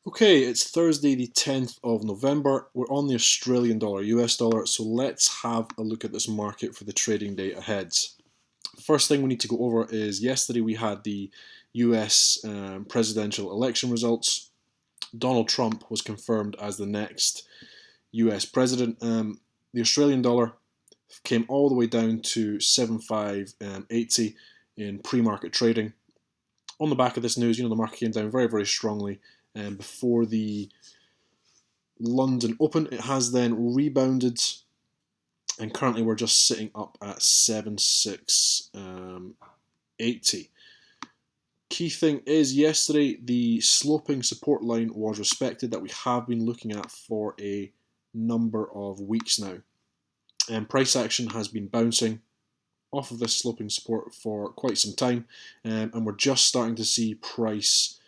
Okay, it's Thursday the 10th of November. We're on the Australian dollar, US dollar, so let's have a look at this market for the trading day ahead. The first thing we need to go over is yesterday we had the US presidential election results. Donald Trump was confirmed as the next US president. The Australian dollar came all the way down to 7.580 in pre-market trading. On the back of this news, the market came down very, very strongly before the London Open. It has then rebounded, and currently we're just sitting up at 7.680. Key thing is yesterday the sloping support line was respected that we have been looking at for a number of weeks now. And price action has been bouncing off of this sloping support for quite some time, and we're just starting to see price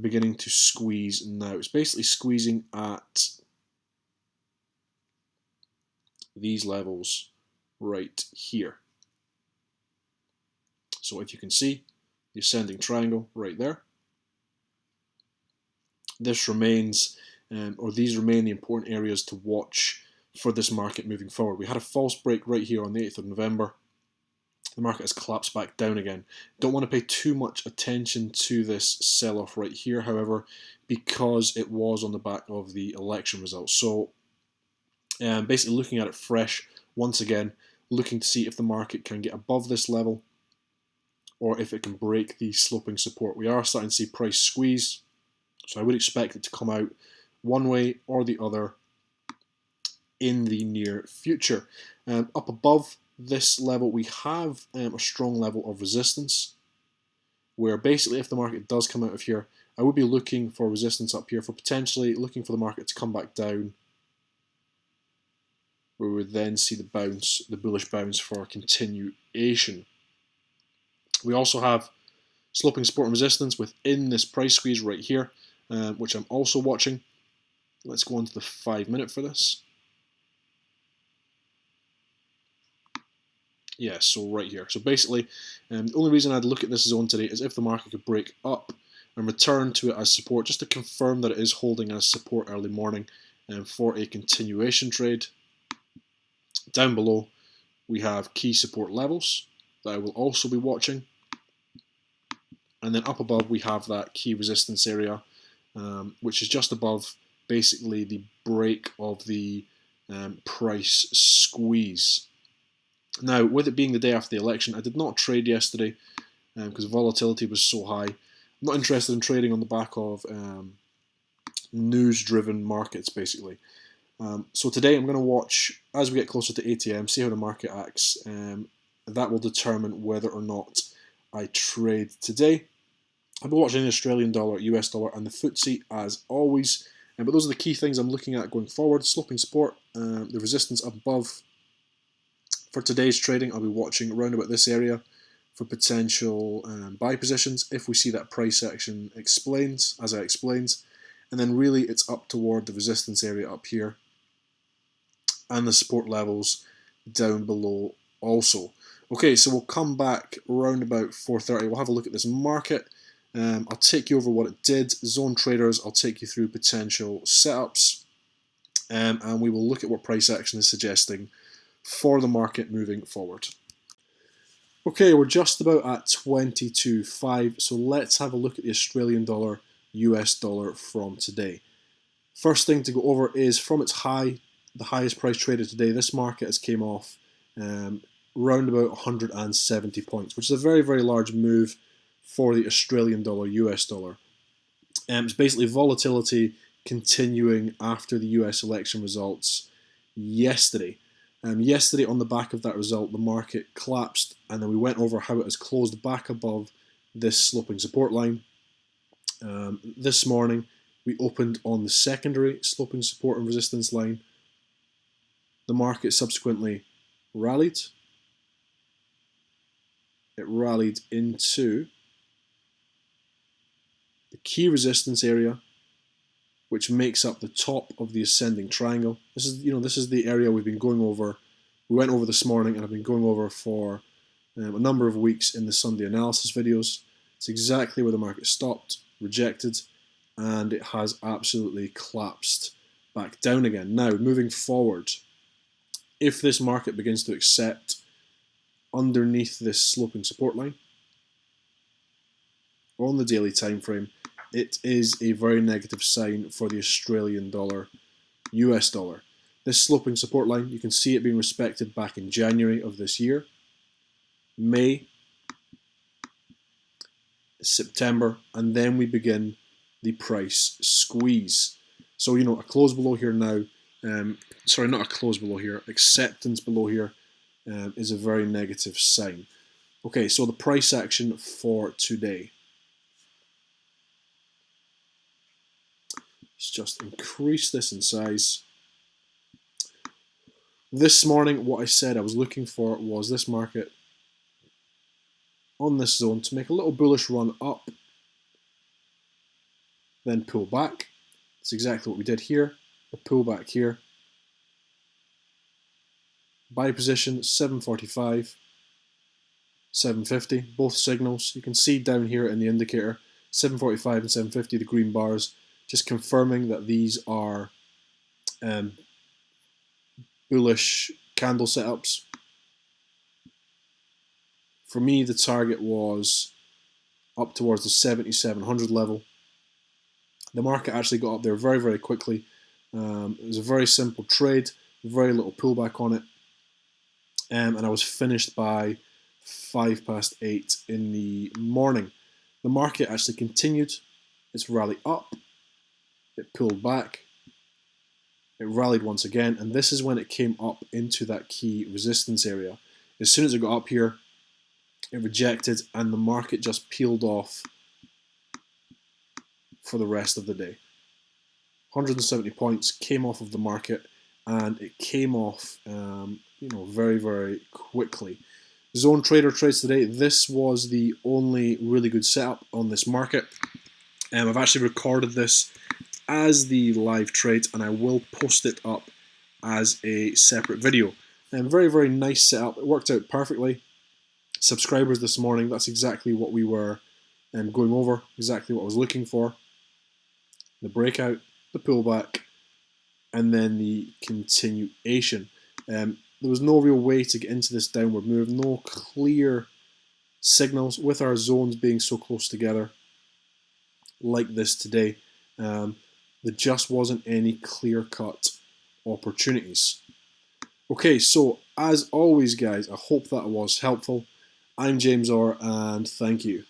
beginning to squeeze now. It's basically squeezing at these levels right here. So if you can see the ascending triangle right there, this remains, or these remain the important areas to watch for this market moving forward. We had a false break right here on the 8th of November. The market has collapsed back down again. Don't want to pay too much attention to this sell-off right here, however, because it was on the back of the election results. So basically looking at it fresh once again, looking to see if the market can get above this level or if it can break the sloping support. We are starting to see price squeeze, so I would expect it to come out one way or the other in the near future. Up above this level, we have a strong level of resistance, where basically if the market does come out of here, I would be looking for resistance up here, for potentially looking for the market to come back down, where we would then see the bounce, the bullish bounce for continuation. We also have sloping support and resistance within this price squeeze right here, which I'm also watching. Let's go on to the 5-minute for this. Yeah, so right here. So basically, the only reason I'd look at this zone today is if the market could break up and return to it as support, just to confirm that it is holding as support early morning for a continuation trade. Down below, we have key support levels that I will also be watching. And then up above, we have that key resistance area, which is just above basically the break of the price squeeze. Now, with it being the day after the election, I did not trade yesterday because volatility was so high. I'm not interested in trading on the back of news-driven markets, basically. So today I'm going to watch, as we get closer to 8 AM, see how the market acts. That will determine whether or not I trade today. I'll be watching the Australian dollar, US dollar, and the FTSE as always. But those are the key things I'm looking at going forward. Sloping support, the resistance up above. For today's trading, I'll be watching around about this area for potential buy positions if we see that price action explains, as I explained. And then really it's up toward the resistance area up here and the support levels down below also. Okay, so we'll come back around about 4:30. We'll have a look at this market. I'll take you over what it did. Zone traders, I'll take you through potential setups. And we will look at what price action is suggesting for the market moving forward. Okay, we're just about at 22.5, so let's have a look at the Australian dollar, US dollar from today. First thing to go over is from its high, the highest price traded today, this market has came off round about 170 points, which is a very, very large move for the Australian dollar, US dollar. It's basically volatility continuing after the US election results yesterday. Yesterday, on the back of that result, the market collapsed, and then we went over how it has closed back above this sloping support line. This morning, we opened on the secondary sloping support and resistance line. The market subsequently rallied. It rallied into the key resistance area, which makes up the top of the ascending triangle. This is the area we've been going over. We went over this morning, and I've been going over for a number of weeks in the Sunday analysis videos. It's exactly where the market stopped, rejected, and it has absolutely collapsed back down again. Now, moving forward, if this market begins to accept underneath this sloping support line on the daily time frame, it is a very negative sign for the Australian dollar, US dollar. This sloping support line, you can see it being respected back in January of this year, May, September, and then we begin the price squeeze. So, you know, a close below here now, sorry, not a close below here, acceptance below here is a very negative sign. Okay, so the price action for today. Let's just increase this in size. This morning, what I said I was looking for was this market on this zone to make a little bullish run up, then pull back. That's exactly what we did here. A pullback here. Buy position 745, 750, both signals. You can see down here in the indicator 745 and 750, the green bars, just confirming that these are bullish candle setups. For me, the target was up towards the 7700 level. The market actually got up there very, very quickly. It was a very simple trade, very little pullback on it. And I was finished by 8:05 in the morning. The market actually continued its rally up. It pulled back. It rallied once again, and this is when it came up into that key resistance area. As soon as it got up here, it rejected, and the market just peeled off for the rest of the day. 170 points came off of the market, and it came off very, very quickly. Zone trader trades today. This was the only really good setup on this market. I've actually recorded this as the live trade, and I will post it up as a separate video. Very, very nice setup. It worked out perfectly. Subscribers this morning, that's exactly what we were going over, exactly what I was looking for. The breakout, the pullback, and then the continuation. There was no real way to get into this downward move, no clear signals with our zones being so close together like this today. There just wasn't any clear-cut opportunities. Okay, so as always, guys, I hope that was helpful. I'm James Orr, and thank you.